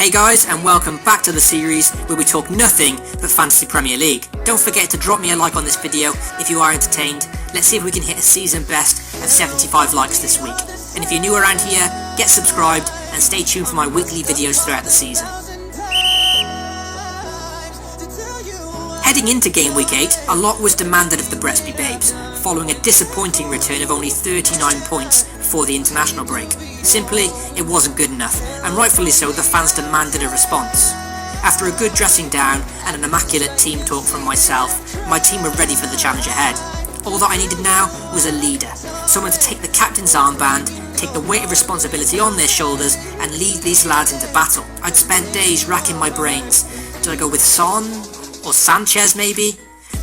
Hey guys, and welcome back to the series where we talk nothing but Fantasy Premier League. Don't forget to drop me a like on this video if you are entertained. Let's see if we can hit a season best of 75 likes this week. And if you're new around here, get subscribed and stay tuned for my weekly videos throughout the season. Heading into Game Week 8, a lot was demanded of the Bretsby Babes, following a disappointing return of only 39 points before the international break. Simply, it wasn't good enough, and rightfully so, the fans demanded a response. After a good dressing down and an immaculate team talk from myself, my team were ready for the challenge ahead. All that I needed now was a leader, someone to take the captain's armband, take the weight of responsibility on their shoulders and lead these lads into battle. I'd spent days racking my brains. Did I go with Son? Or Sanchez maybe?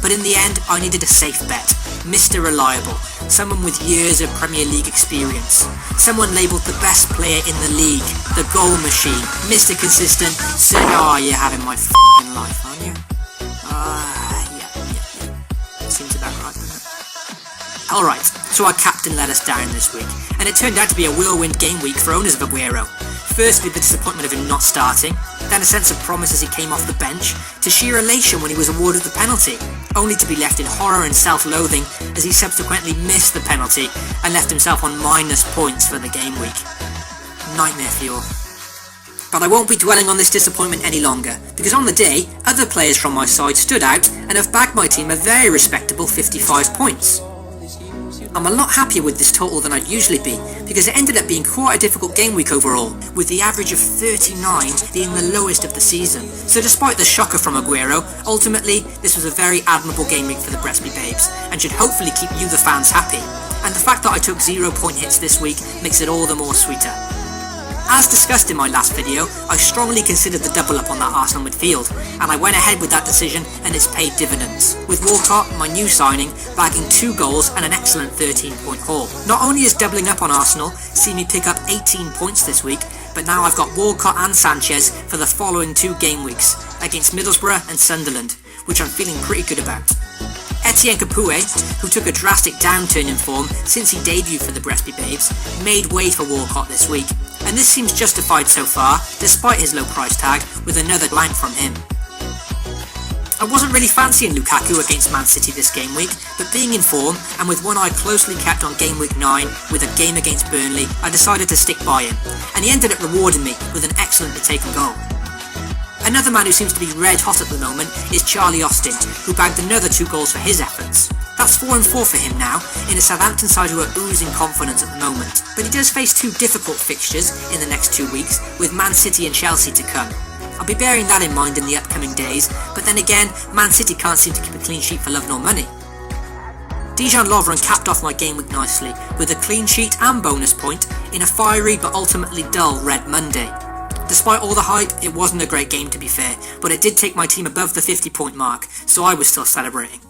But in the end, I needed a safe bet. Mr. Reliable. Someone with years of Premier League experience. Someone labelled the best player in the league. The goal machine. Mr. Consistent. So, you're having my f***ing life, aren't you? Yeah. Seems about right, doesn't it? Alright, so our captain let us down this week. And it turned out to be a whirlwind game week for owners of Aguero. Firstly, the disappointment of him not starting, then a sense of promise as he came off the bench, to sheer elation when he was awarded the penalty, only to be left in horror and self-loathing as he subsequently missed the penalty and left himself on minus points for the game week. Nightmare fuel. But I won't be dwelling on this disappointment any longer, because on the day, other players from my side stood out and have bagged my team a very respectable 55 points. I'm a lot happier with this total than I'd usually be, because it ended up being quite a difficult game week overall, with the average of 39 being the lowest of the season. So despite the shocker from Aguero, ultimately this was a very admirable game week for the Bretsby Babes, and should hopefully keep you the fans happy. And the fact that I took 0 point hits this week makes it all the more sweeter. As discussed in my last video, I strongly considered the double up on that Arsenal midfield, and I went ahead with that decision and it's paid dividends, with Walcott, my new signing, bagging 2 goals and an excellent 13-point haul. Not only is doubling up on Arsenal seen me pick up 18 points this week, but now I've got Walcott and Sanchez for the following 2 game weeks, against Middlesbrough and Sunderland, which I'm feeling pretty good about. Etienne Capoue, who took a drastic downturn in form since he debuted for the Bretsby Babes, made way for Walcott this week, and this seems justified so far, despite his low price tag, with another blank from him. I wasn't really fancying Lukaku against Man City this game week, but being in form, and with one eye closely kept on game week 9 with a game against Burnley, I decided to stick by him, and he ended up rewarding me with an excellently taken goal. Another man who seems to be red hot at the moment is Charlie Austin, who bagged another 2 goals for his efforts. That's 4-4 for him now, in a Southampton side who are oozing confidence at the moment. But he does face 2 difficult fixtures in the next 2 weeks, with Man City and Chelsea to come. I'll be bearing that in mind in the upcoming days, but then again, Man City can't seem to keep a clean sheet for love nor money. Dejan Lovren capped off my game week nicely, with a clean sheet and bonus point in a fiery but ultimately dull Red Monday. Despite all the hype, it wasn't a great game to be fair, but it did take my team above the 50-point mark, so I was still celebrating.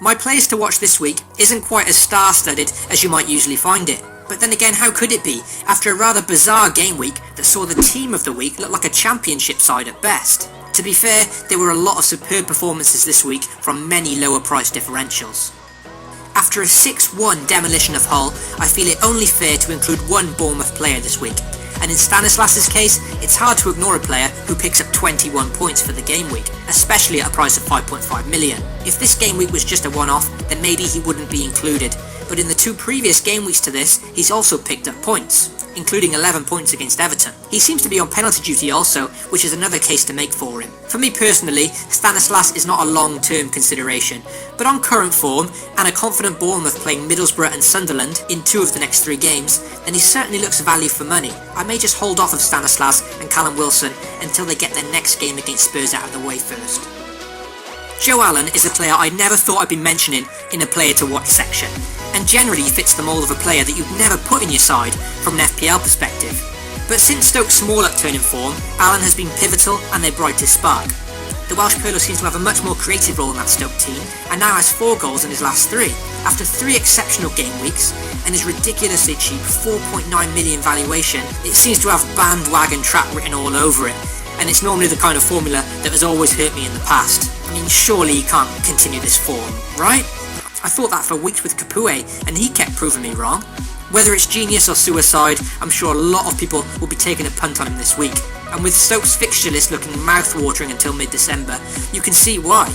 My players to watch this week isn't quite as star-studded as you might usually find it, but then again, how could it be, after a rather bizarre game week that saw the team of the week look like a championship side at best? To be fair, there were a lot of superb performances this week from many lower price differentials. After a 6-1 demolition of Hull, I feel it only fair to include one Bournemouth player this week, and in Stanislas's case, it's hard to ignore a player who picks up 21 points for the game week, especially at a price of 5.5 million. If this game week was just a one-off, then maybe he wouldn't be included, but in the 2 previous game weeks to this, he's also picked up points, including 11 points against Everton. He seems to be on penalty duty also, which is another case to make for him. For me personally, Stanislas is not a long-term consideration, but on current form, and a confident Bournemouth playing Middlesbrough and Sunderland in 2 of the next 3 games, then he certainly looks value for money. I may just hold off of Stanislas and Callum Wilson until they get their next game against Spurs out of the way first. Joe Allen is a player I never thought I'd be mentioning in a player to watch section, and generally fits the mould of a player that you'd never put in your side from an FPL perspective. But since Stoke's small upturn in form, Allen has been pivotal and their brightest spark. The Welsh curler seems to have a much more creative role in that Stoke team, and now has 4 goals in his last 3, after 3 exceptional game weeks, and his ridiculously cheap 4.9 million valuation. It seems to have bandwagon trap written all over it, and it's normally the kind of formula that has always hurt me in the past. I mean, surely he can't continue this form, right? I thought that for weeks with Capoue, and he kept proving me wrong. Whether it's genius or suicide, I'm sure a lot of people will be taking a punt on him this week. And with Stoke's fixture list looking mouth-watering until mid-December, you can see why.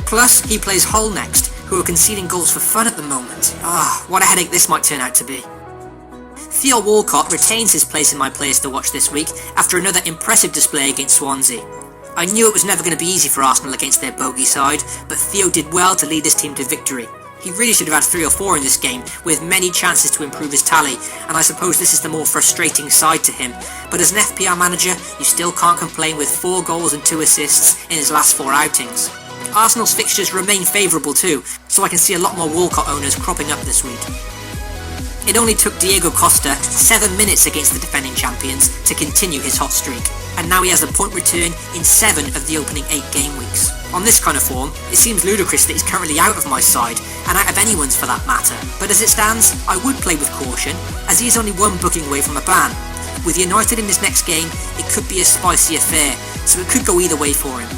Plus, he plays Hull next, who are conceding goals for fun at the moment. What a headache this might turn out to be. Theo Walcott retains his place in my players to watch this week after another impressive display against Swansea. I knew it was never going to be easy for Arsenal against their bogey side, but Theo did well to lead his team to victory. He really should have had 3 or 4 in this game, with many chances to improve his tally, and I suppose this is the more frustrating side to him. But as an FPL manager, you still can't complain with 4 goals and 2 assists in his last 4 outings. Arsenal's fixtures remain favourable too, so I can see a lot more Walcott owners cropping up this week. It only took Diego Costa 7 minutes against the defending champions to continue his hot streak, and now he has a point return in 7 of the opening 8 game weeks. On this kind of form, it seems ludicrous that he's currently out of my side, and out of anyone's for that matter, but as it stands, I would play with caution, as he is only 1 booking away from a ban. With United in his next game, it could be a spicy affair, so it could go either way for him.